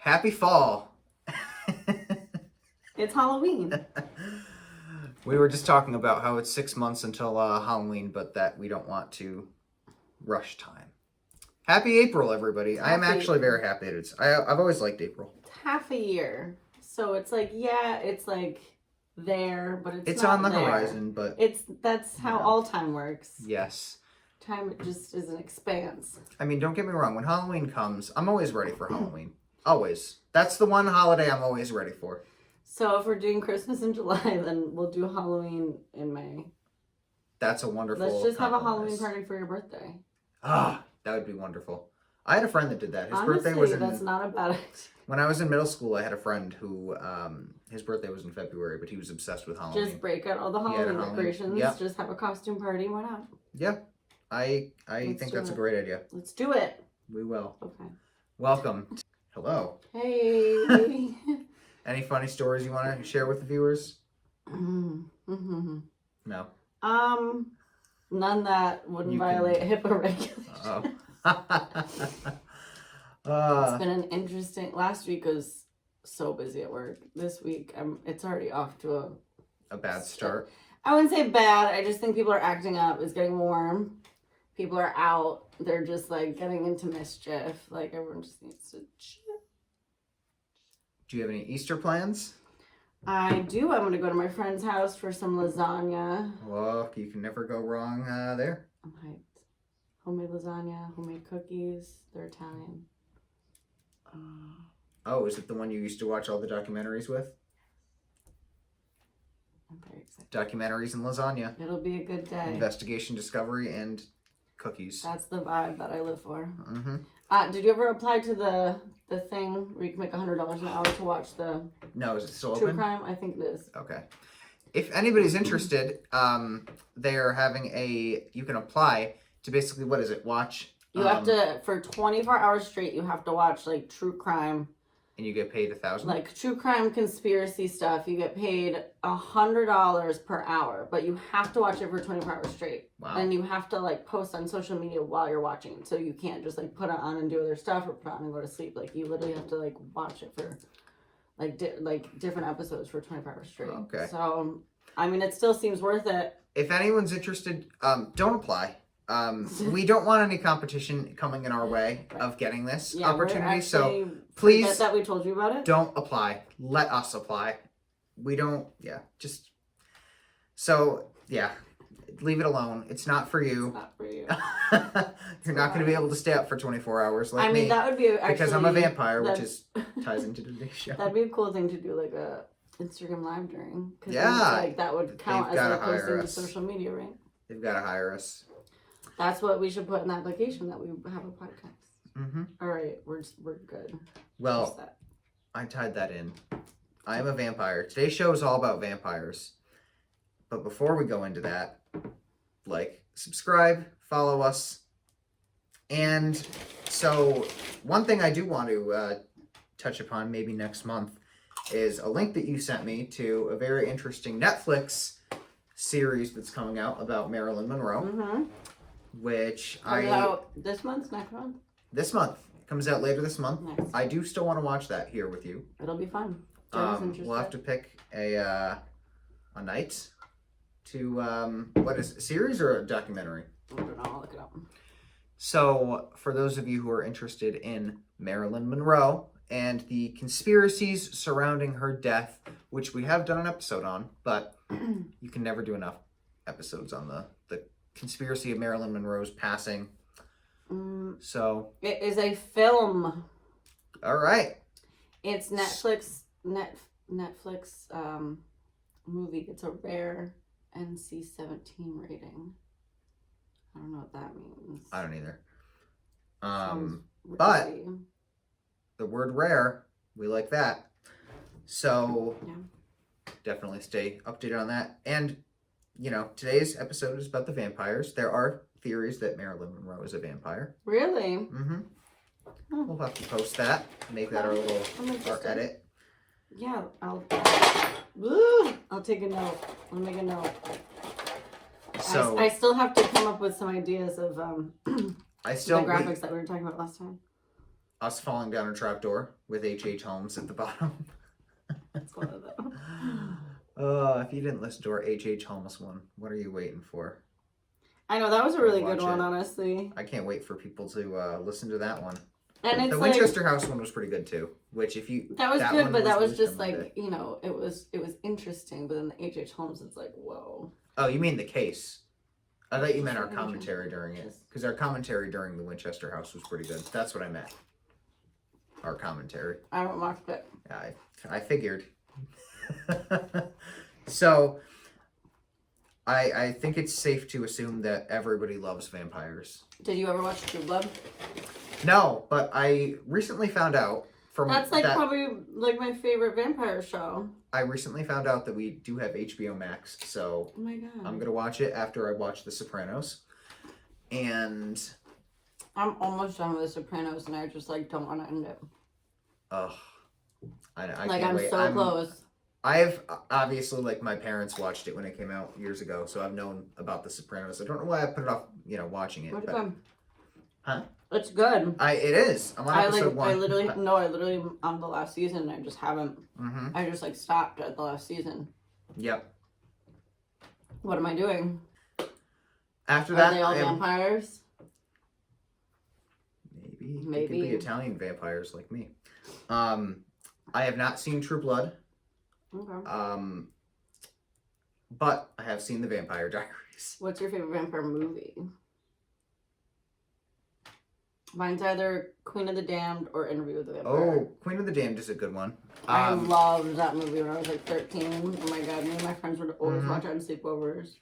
Happy fall. It's Halloween. We were just talking about how it's 6 months until Halloween, but that we don't want to rush time. Happy April, everybody. I am actually very happy that I've always liked April. It's half a year. So it's like, yeah, it's like there, but it's It's not on the there. horizon, but... That's how all time works. Yes. Time just is an expanse. I mean, don't get me wrong. When Halloween comes, I'm always ready for Halloween. Always. That's the one holiday I'm always ready for. So if we're doing Christmas in July, then we'll do Halloween in May. That's a wonderful Let's just have a compromise. Halloween party for your birthday. Ah, that would be wonderful. I had a friend that did that. His Honestly, birthday was in... that's not a bad idea. When I was in middle school, I had a friend who, his birthday was in February, but he was obsessed with Halloween. Just break out all the Halloween decorations. Yep. Just have a costume party. Why not? Yeah, I think that's a great idea. Let's do it. We will. Okay. Welcome. Hello. Hey. Any funny stories you want to share with the viewers? Mm-hmm. No. None that wouldn't violate HIPAA regulations. It's been an interesting. Last week was so busy at work. This week, it's already off to a bad start. I wouldn't say bad. I just think people are acting up. It's getting warm. People are out. They're just like getting into mischief. Like everyone just needs to chill. Do you have any Easter plans? I do. I'm gonna go to my friend's house for some lasagna. Well, you can never go wrong there. I'm hyped. Homemade lasagna, homemade cookies. They're Italian. Oh, is it the one you used to watch all the documentaries with? I'm very excited. Documentaries and lasagna. It'll be a good day. Investigation, discovery, and cookies. That's the vibe that I live for. Mm-hmm. Did you ever apply to the thing where you can make $100 an hour to watch the No, is it still true open? crime? I think it is. Okay. If anybody's interested, they are having you can apply to basically, what is it, watch? You have to, for 24 hours straight, you have to watch, like, true crime. And you get paid $1,000? Like, true crime conspiracy stuff. You get paid $100 per hour, but you have to watch it for 24 hours straight. Wow. And you have to, like, post on social media while you're watching it. So you can't just, like, put it on and do other stuff or put it on and go to sleep. Like, you literally have to, like, watch it for, like, different episodes for 24 hours straight. Okay. So, I mean, it still seems worth it. If anyone's interested, don't apply. We don't want any competition coming in our way of getting this opportunity. So please, that we told you about it. Don't apply. Let us apply. We don't. Yeah. Just. So yeah, leave it alone. It's not for you. It's not for you. You're not going to be able to stay up for 24 hours like me. I mean, that would be actually, because I'm a vampire, which ties into today's show. That'd be a cool thing to do, like a Instagram live during. Yeah. Like that would count as like posting to social media, right? They've got to hire us. That's what we should put in the application, that we have a podcast. Mm-hmm. All right, we're good. Well, I tied that in. I am a vampire. Today's show is all about vampires. But before we go into that, like, subscribe, follow us. And so one thing I do want to touch upon maybe next month is a link that you sent me to a very interesting Netflix series that's coming out about Marilyn Monroe. Mm-hmm. Which comes out this month, next month? This month. Comes out later this month. Nice. I do still want to watch that here with you. It'll be fun. We'll have to pick a night to, what is it, a series or a documentary? I don't know, I'll look it up. So, for those of you who are interested in Marilyn Monroe and the conspiracies surrounding her death, which we have done an episode on, but you can never do enough episodes on the conspiracy of Marilyn Monroe's passing. So it is a film. All right. It's Netflix movie. It's a rare NC-17 rating. I don't know what that means. I don't either. But the word rare, we like that. So definitely stay updated on that. And you know, today's episode is about the vampires. There are theories that Marilyn Monroe is a vampire. Really? Mm-hmm. We'll have to post that, make that our edit. Yeah, I'll take a note. I'll make a note. So I still have to come up with some ideas of the graphics that we were talking about last time. Us falling down a trapdoor with H.H. Holmes at the bottom. That's one of them. If you didn't listen to our H.H. Holmes one, what are you waiting for? I know, that was a really Watch good one, it. honestly. I can't wait for people to listen to that one. And it's the like, Winchester House one was pretty good too. Which if you that was good, one but that was released just on Monday. like, you know, it was interesting. But then the H.H. Holmes, it's like, whoa. Oh, you mean the case? I thought you meant our Just commentary during it, because our commentary during the Winchester House was pretty good. That's what I meant. Our commentary. I haven't watched it. I figured. So, I think it's safe to assume that everybody loves vampires. Did you ever watch True Blood? No, but I recently found out from That's like probably like my favorite vampire show. I recently found out that we do have HBO Max, so Oh my god. I'm gonna watch it after I watch The Sopranos. And I'm almost done with The Sopranos, and I just like don't want to end it. I like can't I'm wait. so close. I've obviously, like, my parents watched it when it came out years ago, so I've known about The Sopranos. I don't know why I put it off, watching it. What's But, good? huh? It's good. It is. I'm on episode 1. I literally on the last season. I just haven't. Mm-hmm. I just like stopped at the last season. Yep. What am I doing? After Are that, they all vampires? Maybe. They could be Italian vampires like me. I have not seen True Blood. Okay. But I have seen the Vampire Diaries. What's your favorite vampire movie? Mine's either Queen of the Damned or Interview with the Vampire. Oh, Queen of the Damned is a good one. I loved that movie when I was like 13. Oh my god, me and my friends would always watch it on sleepovers.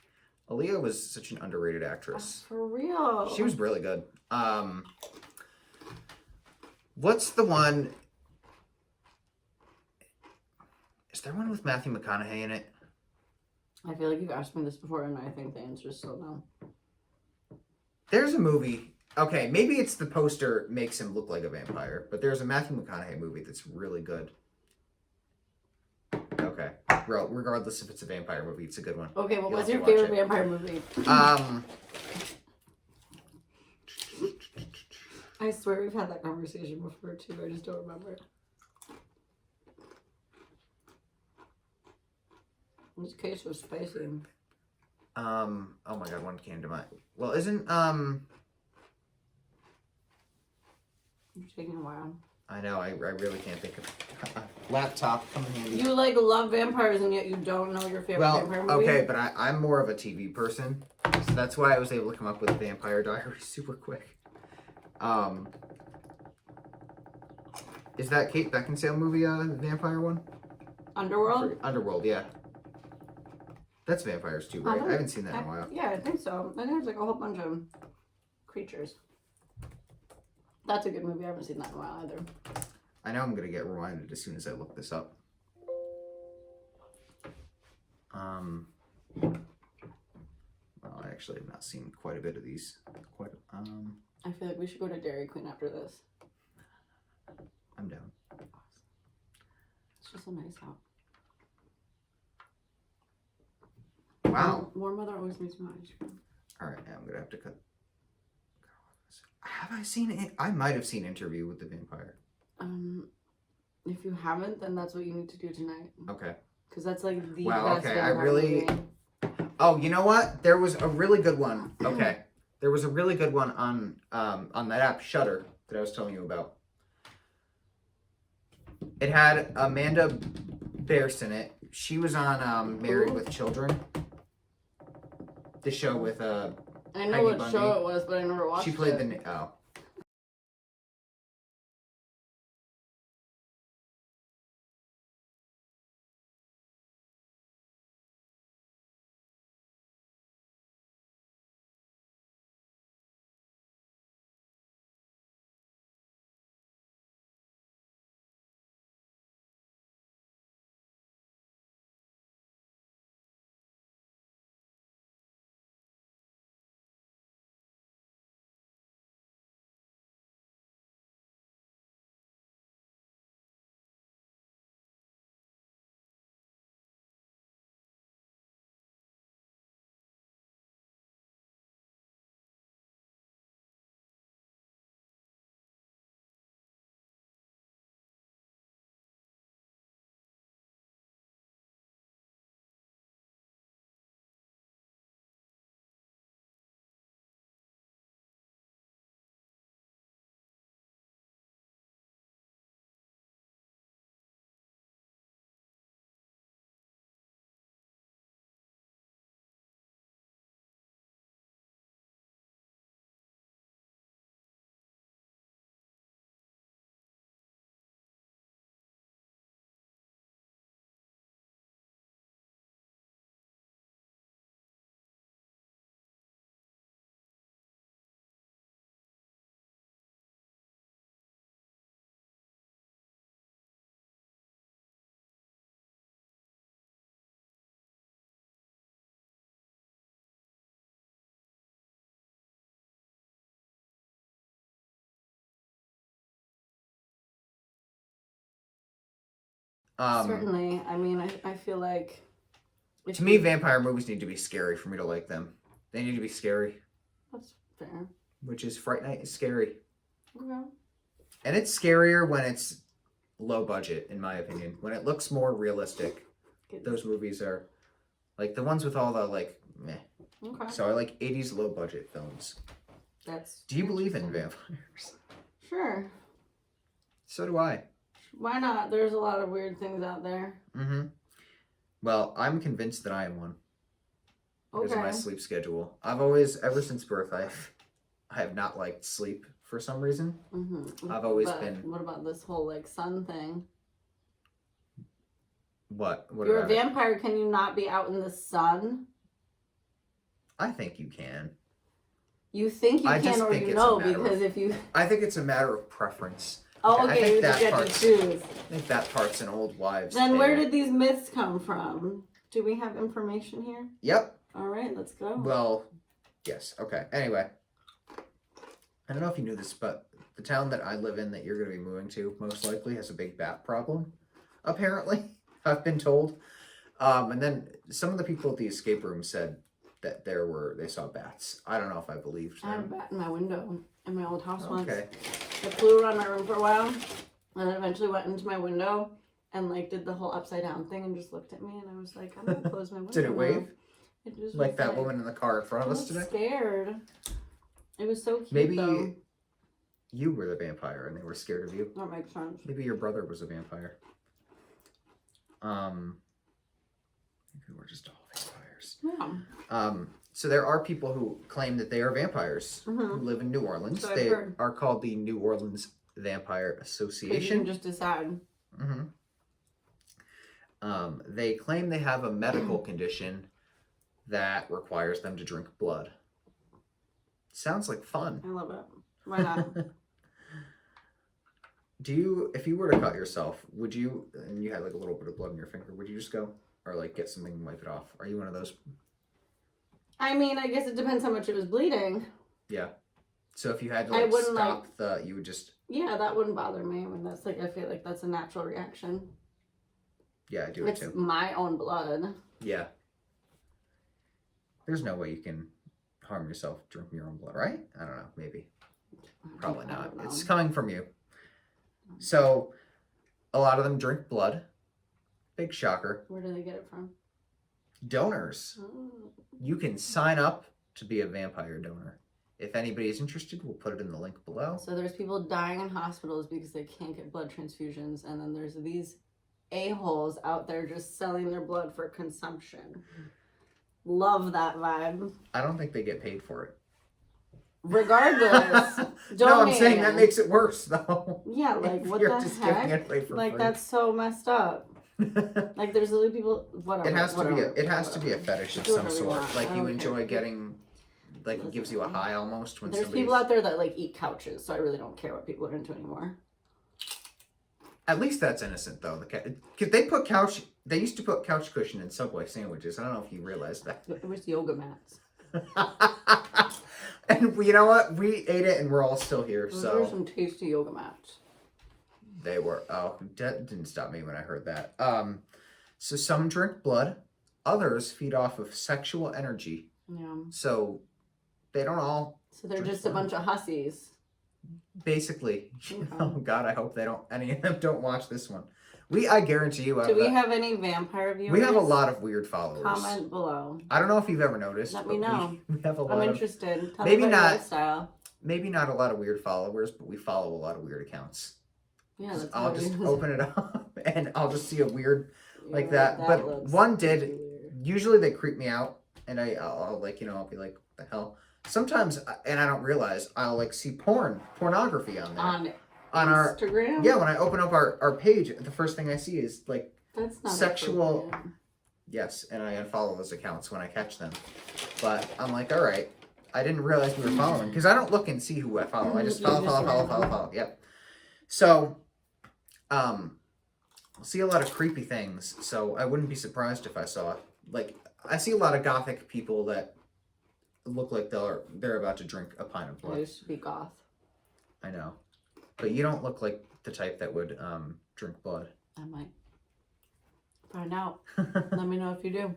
Aaliyah was such an underrated actress. For real. She was really good. What's the one? Is there one with Matthew McConaughey in it? I feel like you've asked me this before, and I think the answer is still no. There's a movie. Okay, maybe it's the poster makes him look like a vampire, but there's a Matthew McConaughey movie that's really good. Okay, well, regardless if it's a vampire movie, it's a good one. Okay, well, what's your favorite vampire movie? I swear we've had that conversation before too. I just don't remember. This case was spicy. Oh my god, one came to mind. Well, isn't It's taking a while. I know, I really can't think of laptop come in handy. You like love vampires and yet you don't know your favorite vampire movie? Okay, but I'm more of a TV person. So that's why I was able to come up with Vampire Diaries super quick. Is that Kate Beckinsale movie the vampire one? Underworld? Underworld, yeah. That's vampires too, right? I haven't seen that in a while. Yeah, I think so. I think there's like a whole bunch of creatures. That's a good movie. I haven't seen that in a while either. I know I'm gonna get reminded as soon as I look this up. Well, I actually have not seen quite a bit of these. I feel like we should go to Dairy Queen after this. I'm down. It's just a nice out. Wow. Warm weather always makes me ice cream. All right, now I'm gonna have to cut. Have I seen it? I might have seen Interview with the Vampire. If you haven't, then that's what you need to do tonight. Okay. Because that's like the wow, best okay, vampire movie. Oh, you know what? There was a really good one. Okay. There was a really good one on that app Shudder that I was telling you about. It had Amanda Bearse in it. She was on Married with Children. The show with I know Peggy what Bundy. show it was, but I never watched it. She played the Certainly. I mean, I feel like... To me, vampire movies need to be scary for me to like them. They need to be scary. That's fair. Which is Fright Night is scary. Okay. And it's scarier when it's low budget, in my opinion. When it looks more realistic, those movies are like the ones with all the like meh. Okay. So I like 80s low budget films. Do you believe in vampires? Sure. So do I. Why not? There's a lot of weird things out there. Mm-hmm. Well, I'm convinced that I am one. Because of my sleep schedule. I've always, ever since birth, I have not liked sleep for some reason. Mm-hmm. I've always been... What about this whole, like, sun thing? What You're a vampire. Can you not be out in the sun? I think you can. You think you can, or you know, because if you... I think it's a matter of preference. Oh, okay, you get to choose. I think that part's an old wives' Then tale. where did these myths come from? Do we have information here? Yep. All right, let's go. Well, yes. Okay. Anyway, I don't know if you knew this, but the town that I live in that you're going to be moving to most likely has a big bat problem. Apparently, I've been told. And then some of the people at the escape room said that they saw bats. I don't know if I believed them. I had a bat in my window in my old house once. Okay. It flew around my room for a while, and then eventually went into my window and like did the whole upside down thing and just looked at me, and I was like, I'm gonna close my window. Did it wave? It just like that woman in the car in front of us was today? Scared. It was so cute. Maybe though. you were the vampire and they were scared of you. That makes sense. Maybe your brother was a vampire. Maybe we're just all vampires. Yeah. So there are people who claim that they are vampires Mm-hmm. who live in New Orleans. So They are called the New Orleans Vampire You Association. can just decide. Mm-hmm. They claim they have a medical condition that requires them to drink blood. Sounds like fun. I love it. Why not? If you were to cut yourself, would you, and you had like a little bit of blood in your finger, would you just go? Or like get something and wipe it off? Are you one of those? I mean, I guess it depends how much it was bleeding. Yeah. So if you had to I like wouldn't, stop you would just... Yeah, that wouldn't bother me. I mean, that's like, I feel like that's a natural reaction. Yeah, I do it too. It's my own blood. Yeah. There's no way you can harm yourself drinking your own blood, right? I don't know. Maybe. Probably not. It's coming from you. So, a lot of them drink blood. Big shocker. Where do they get it from? Donors. Oh. You can sign up to be a vampire donor. If anybody is interested, we'll put it in the link below. So there's people dying in hospitals because they can't get blood transfusions, and then there's these a-holes out there just selling their blood for consumption. Love that vibe. I don't think they get paid for it. Regardless, no, I'm saying that makes it worse, though. Yeah, like what You're the just heck? giving it away for Like free. that's so messed up. Like there's literally people. Whatever. It has to whatever, be. It has to be a fetish of Do some whatever you sort. want. Like I you don't enjoy care. getting, like it gives you a high almost when There's somebody's... people out there that like eat couches, so I really don't care what people are into anymore. At least that's innocent, though. They used to put couch cushion in Subway sandwiches. I don't know if you realized that. It was yoga mats. And you know what? We ate it, and we're all still here. Those So were some tasty yoga mats. they were. Oh, that didn't stop me when I heard that. So some drink blood, others feed off of sexual energy. Yeah. So they don't all. So they're drink just a blood. bunch of hussies. Basically. Okay. Oh God, I hope any of them don't watch this one. I guarantee you. Do we have any vampire viewers? We have a lot of weird followers. Comment below. I don't know if you've ever noticed. Let but me know. We have a lot I'm of, interested. Tell maybe me about not- your lifestyle. maybe not a lot of weird followers, but we follow a lot of weird accounts. Yeah, that's I'll how just it is. open it up and I'll just see a weird like Yeah, that. But looks one did. really weird. Usually they creep me out, and I'll like I'll be like, what the hell? Sometimes, and I don't realize I'll like see pornography on there On our Instagram. yeah. When I open up our page, the first thing I see is like That's not sexual- appropriate. yes, and I unfollow those accounts when I catch them. But I'm like, all right, I didn't realize we were following because I don't look and see who I follow. I just You follow, just follow. random. Yep. So, see a lot of creepy things. So I wouldn't be surprised if I saw I see a lot of gothic people that look like they're about to drink a pint of I blood. used to be goth. I know, but you don't look like the type that would drink blood. I might. find out. Let me know if you do.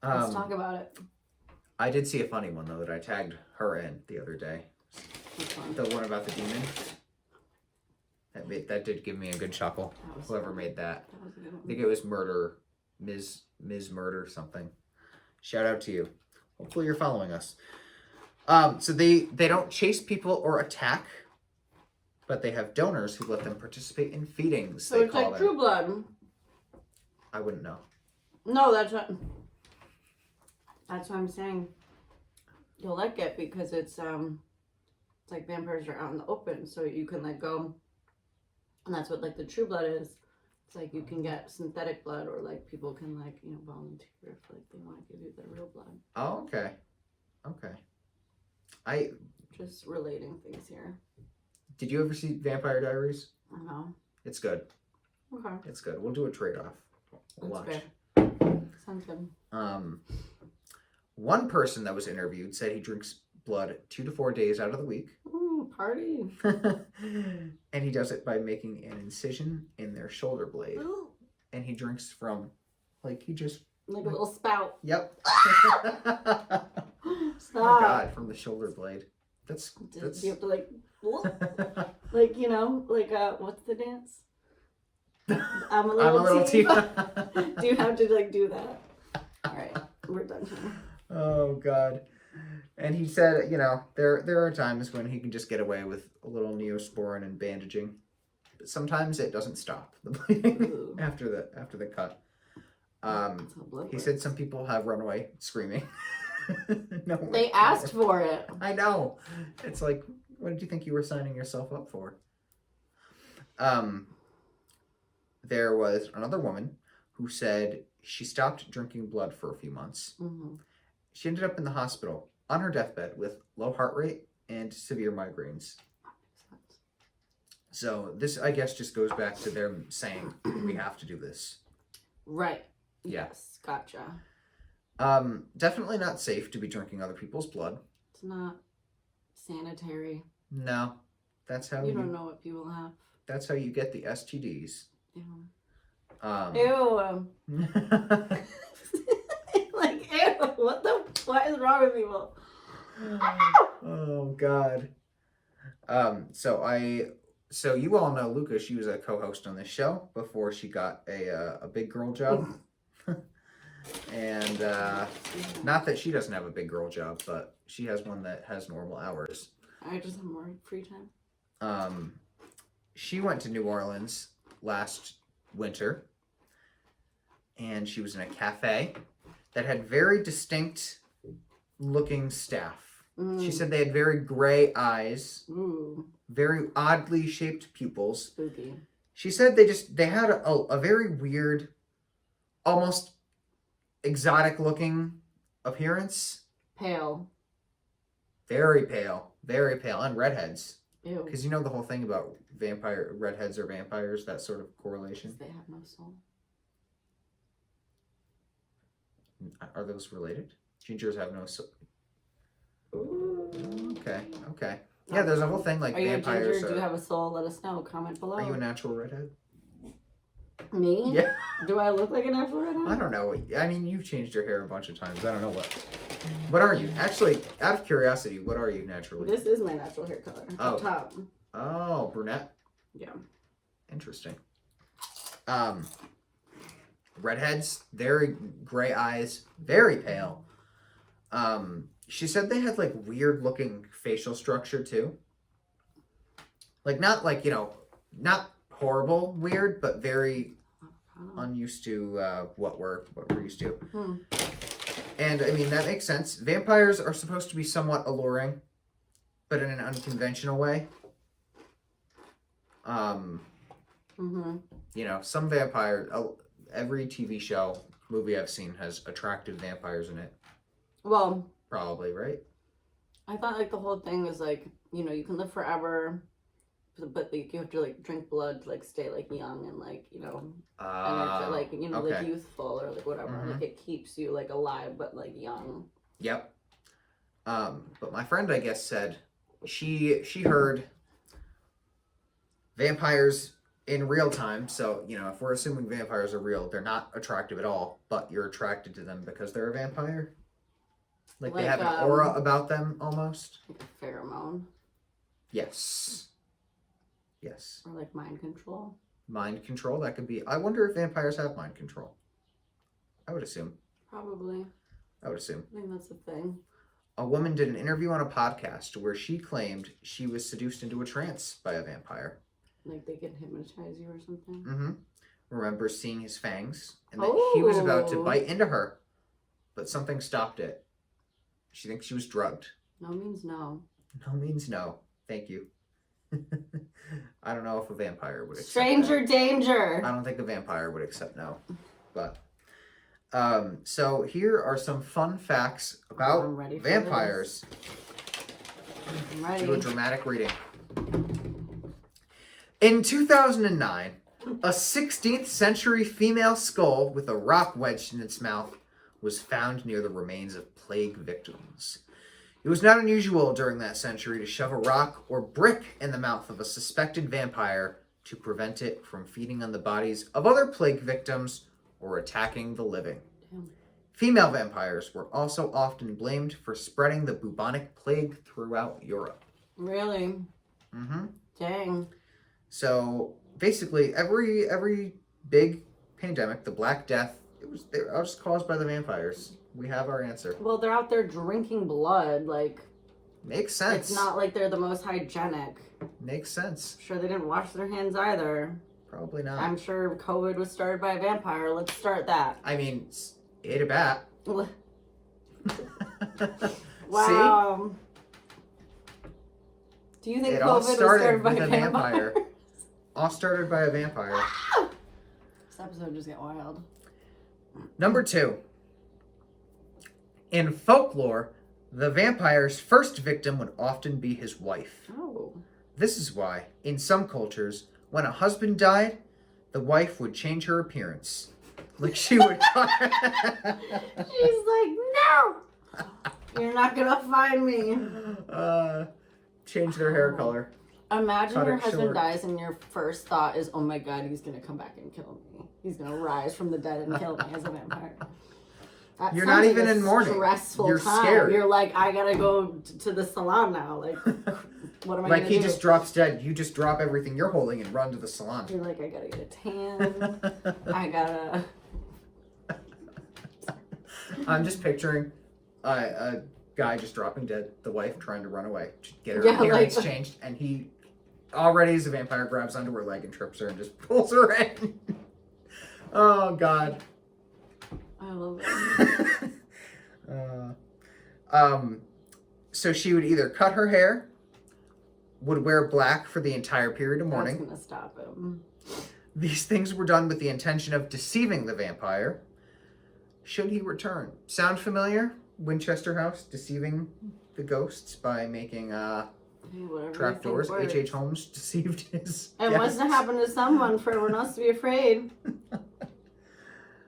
Let's talk about it. I did see a funny one though that I tagged her in the other day. Which one? The one about the demon. That did give me a good chuckle. Whoever made that. That was a good one. I think it was Murder, Ms. Murder something. Shout out to you. Hopefully you're following us. So they don't chase people or attack, but they have donors who let them participate in feedings. So it's like True Blood. I wouldn't know. No, that's what I'm saying. You'll like it because it's like vampires are out in the open, so you can like go, and that's what like the True Blood is. It's like you can get synthetic blood, or like people can like volunteer if like they want to give you their real blood. Oh, okay. I Just relating things here. Did you ever see Vampire Diaries? No. It's good. Okay. It's good. We'll do a trade-off. We'll watch. Fair. Sounds good. One person that was interviewed said he drinks blood 2 to 4 days out of the week. Ooh, party. And he does it by making an incision in their shoulder blade. Ooh. And he drinks from, he just... Like a little spout. Yep. Stop. Oh my God, from the shoulder blade. That's... You have to like, like, what's the dance? I'm a little tea. Do you have to like do that? All right, we're done here. Oh God. And he said, there are times when he can just get away with a little Neosporin and bandaging. But sometimes it doesn't stop the bleeding after the cut. He said some people have run away screaming. No, they asked for it. I know. It's like, what did you think you were signing yourself up for? There was another woman who said she stopped drinking blood for a few months. Mm-hmm. She ended up in the hospital on her deathbed with low heart rate and severe migraines. So this, I guess, just goes back to them saying we have to do this. Right. Yeah. Yes. Gotcha. Definitely not safe to be drinking other people's blood. It's not sanitary. No. That's how you don't know what people have. That's how you get the STDs. Ew. Ew. Like, ew. What is wrong with people? Oh God. So you all know Luca. She was a co-host on this show before she got a big girl job. And not that she doesn't have a big girl job, but she has one that has normal hours. I just have more free time. She went to New Orleans last winter, and she was in a cafe that had very distinct looking staff. She said they had very gray eyes, very oddly shaped pupils. Spooky. She said they had a very weird, almost exotic looking appearance. Pale. Very pale, and redheads. Ew. Because you know the whole thing about redheads or vampires, that sort of correlation. They have no soul. Are those related? Gingers have no soul. Okay. Yeah, there's a whole thing like are vampires. You a ginger? Do you have a soul? Let us know. Comment below. Are you a natural redhead? Me? Yeah. Do I look like a natural redhead? I don't know. I mean, you've changed your hair a bunch of times. I don't know what. What are you? Actually, out of curiosity, what are you naturally? This is my natural hair color. Oh. Up top. Oh, brunette? Yeah. Interesting. Redheads, very gray eyes, very pale. She said they had like weird looking facial structure too. Like not like, not horrible weird, but very unused to what we're used to. And I mean that makes sense. Vampires are supposed to be somewhat alluring, but in an unconventional way. Some vampire, every TV show, movie I've seen has attractive vampires in it. Well, probably, right? I thought like the whole thing is like, you can live forever, but like you have to like drink blood to like stay like young and like, and like like youthful or like whatever. Like it keeps you like alive but like young. Yep. But my friend, I guess, said she heard vampires in real time. So, if we're assuming vampires are real, they're not attractive at all, but you're attracted to them because they're a vampire. Like they have an aura about them almost. Like a pheromone. Yes. Yes. Or like mind control. Mind control, that could be. I wonder if vampires have mind control. I would assume. Probably. I would assume. I think that's the thing. A woman did an interview on a podcast where she claimed she was seduced into a trance by a vampire. Like they can hypnotize you or something? Mm-hmm. Remember seeing his fangs? And that he was about to bite into her, but something stopped it. She thinks she was drugged. No means no. No means no. Thank you. I don't know if a vampire would accept Stranger that. danger! I don't think a vampire would accept no. But, so here are some fun facts about vampires. I'm ready. Do a dramatic reading. In 2009, a 16th century female skull with a rock wedged in its mouth was found near the remains of plague victims. It was not unusual during that century to shove a rock or brick in the mouth of a suspected vampire to prevent it from feeding on the bodies of other plague victims or attacking the living. Damn. Female vampires were also often blamed for spreading the bubonic plague throughout Europe. Really? Mm-hmm. Dang. So basically, every big pandemic, the Black Death, they were just caused by the vampires. We have our answer. Well, they're out there drinking blood. Like, makes sense. It's not like they're the most hygienic. Makes sense. I'm sure they didn't wash their hands either. Probably not. I'm sure COVID was started by a vampire. Let's start that. I mean, ate a bat. Wow. Do you think it COVID all was started started by with a vampire? All started by a vampire. This episode just got wild. Number 2. In folklore, the vampire's first victim would often be his wife. Oh. This is why, in some cultures, when a husband died, the wife would change her appearance. Like she would... She's like, no! You're not gonna find me. Change their hair color. Imagine your husband dies and your first thought is, oh my god, he's gonna come back and kill me. He's gonna rise from the dead and kill me as a vampire. That You're not even like in mourning. Stressful You're time. scared. You're like, I gotta go to the salon now. Like, what am I like gonna he do? just drops dead. You just drop everything you're holding and run to the salon. You're like, I gotta get a tan. I gotta. I'm just picturing a guy just dropping dead, the wife trying to run away, get her Yeah, appearance like... changed, and he already as a vampire grabs onto her leg and trips her and just pulls her in. Oh god. I love it. So she would either cut her hair, would wear black for the entire period of mourning. That's gonna stop him. These things were done with the intention of deceiving the vampire should he return. Sound familiar? Winchester House deceiving the ghosts by making trapdoors. H.H. Holmes deceived his It must have happened to someone for everyone else to be afraid.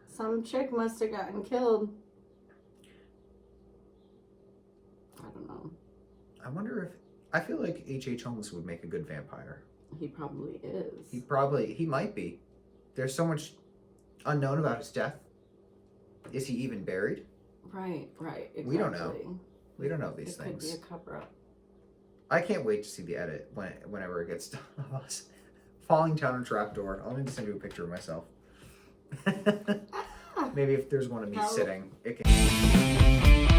Some chick must have gotten killed. I don't know. I wonder if... I feel like H.H. Holmes would make a good vampire. He probably is. He might be. There's so much unknown about his death. Is he even buried? Right, exactly. We don't know. We don't know these things. It could be a cover-up. I can't wait to see the edit whenever it gets done of us falling down a trapdoor. I'll need to send you a picture of myself. Maybe if there's one of me sitting, it can...